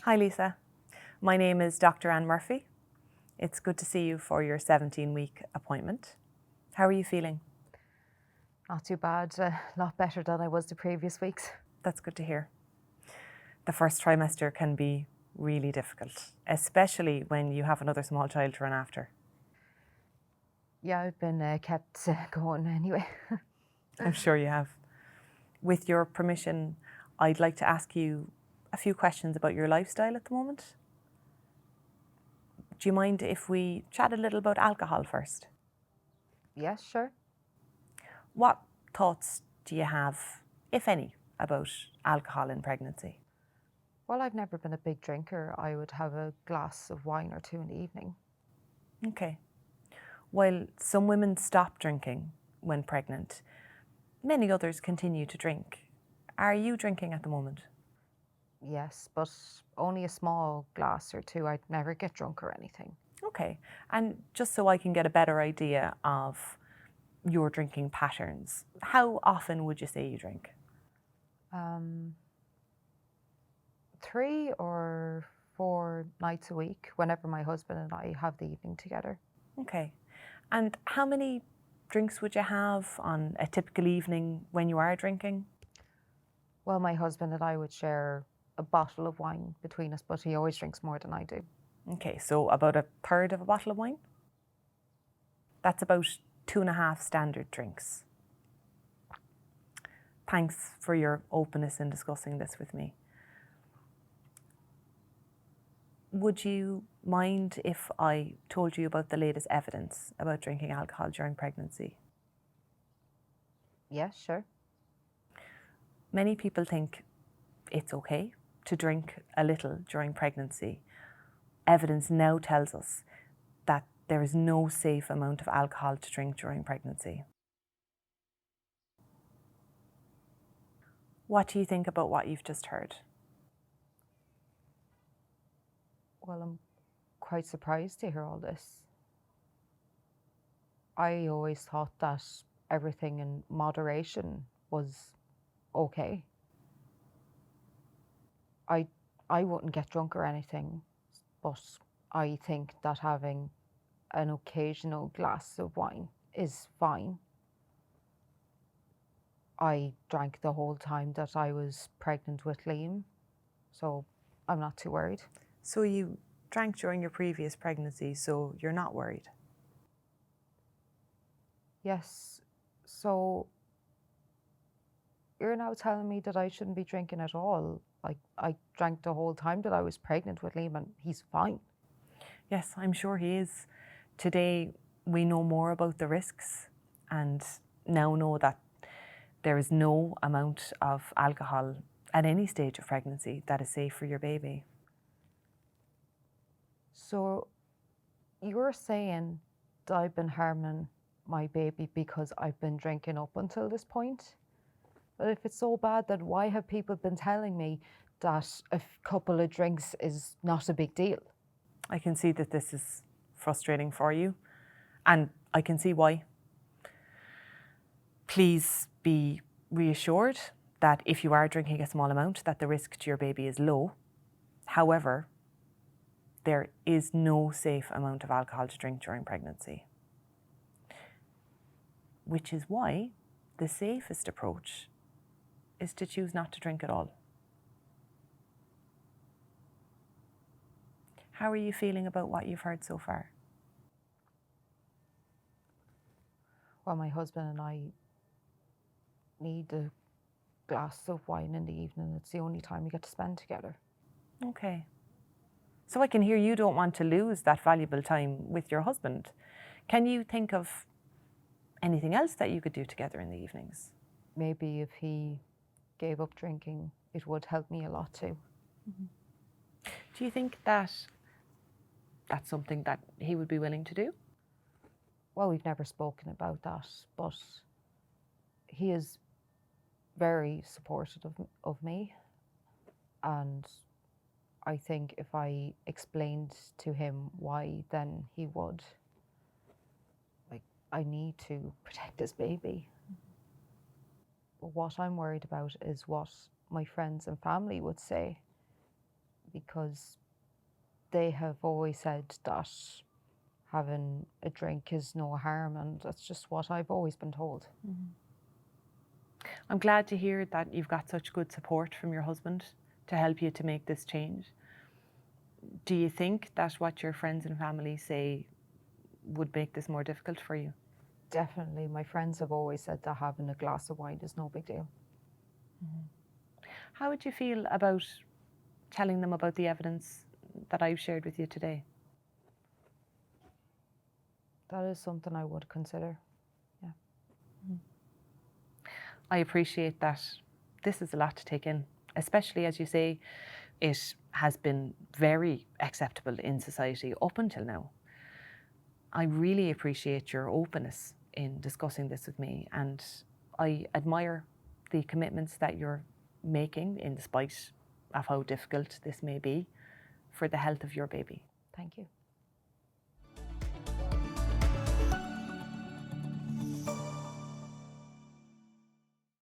Hi Lisa, my name is Dr. Anne Murphy. It's good to see you for your 17-week appointment. How are you feeling? Not too bad, a lot better than I was the previous weeks. That's good to hear. The first trimester can be really difficult, especially when you have another small child to run after. Yeah, I've been kept going anyway. I'm sure you have. With your permission, I'd like to ask you a few questions about your lifestyle at the moment. Do you mind if we chat a little about alcohol first? Yes, sure. What thoughts do you have, if any, about alcohol in pregnancy? Well, I've never been a big drinker. I would have a glass of wine or two in the evening. Okay. While some women stop drinking when pregnant, many others continue to drink. Are you drinking at the moment? Yes, but only a small glass or two. I'd never get drunk or anything. Okay. And just so I can get a better idea of your drinking patterns, how often would you say you drink? 3 or 4 nights a week, whenever my husband and I have the evening together. Okay. And how many drinks would you have on a typical evening when you are drinking? Well, my husband and I would share a bottle of wine between us, but he always drinks more than I do. Okay, so about a third of a bottle of wine? That's about 2.5 standard drinks. Thanks for your openness in discussing this with me. Would you mind if I told you about the latest evidence about drinking alcohol during pregnancy? Yes, sure. Many people think it's okay to drink a little during pregnancy. Evidence now tells us that there is no safe amount of alcohol to drink during pregnancy. What do you think about what you've just heard? Well, I'm quite surprised to hear all this. I always thought that everything in moderation was okay. I I wouldn't get drunk or anything, but I think that having an occasional glass of wine is fine. I drank the whole time that I was pregnant with Liam, so I'm not too worried. So you drank during your previous pregnancy, so you're not worried? Yes, so you're now telling me that I shouldn't be drinking at all. Like, I drank the whole time that I was pregnant with Liam and he's fine. Yes, I'm sure he is. Today, we know more about the risks and now know that there is no amount of alcohol at any stage of pregnancy that is safe for your baby. So you're saying that I've been harming my baby because I've been drinking up until this point? But if it's so bad, then why have people been telling me that a couple of drinks is not a big deal? I can see that this is frustrating for you, and I can see why. Please be reassured that if you are drinking a small amount, that the risk to your baby is low. However, there is no safe amount of alcohol to drink during pregnancy, which is why the safest approach is to choose not to drink at all. How are you feeling about what you've heard so far? Well, my husband and I need a glass of wine in the evening. It's the only time we get to spend together. Okay. So I can hear you don't want to lose that valuable time with your husband. Can you think of anything else that you could do together in the evenings? Maybe if he gave up drinking, it would help me a lot too. Do you think that that's something that he would be willing to do? Well, we've never spoken about that, but he is very supportive of me. And I think if I explained to him why, then he would. Like, I need to protect this baby. But what I'm worried about is what my friends and family would say, because they have always said that having a drink is no harm, and that's just what I've always been told. I'm glad to hear that you've got such good support from your husband to help you to make this change. Do you think that what your friends and family say would make this more difficult for you? Definitely. My friends have always said that having a glass of wine is no big deal. How would you feel about telling them about the evidence that I've shared with you today? That is something I would consider. I appreciate that this is a lot to take in, especially as you say, it has been very acceptable in society up until now. I really appreciate your openness in discussing this with me, and I admire the commitments that you're making in spite of how difficult this may be for the health of your baby. Thank you.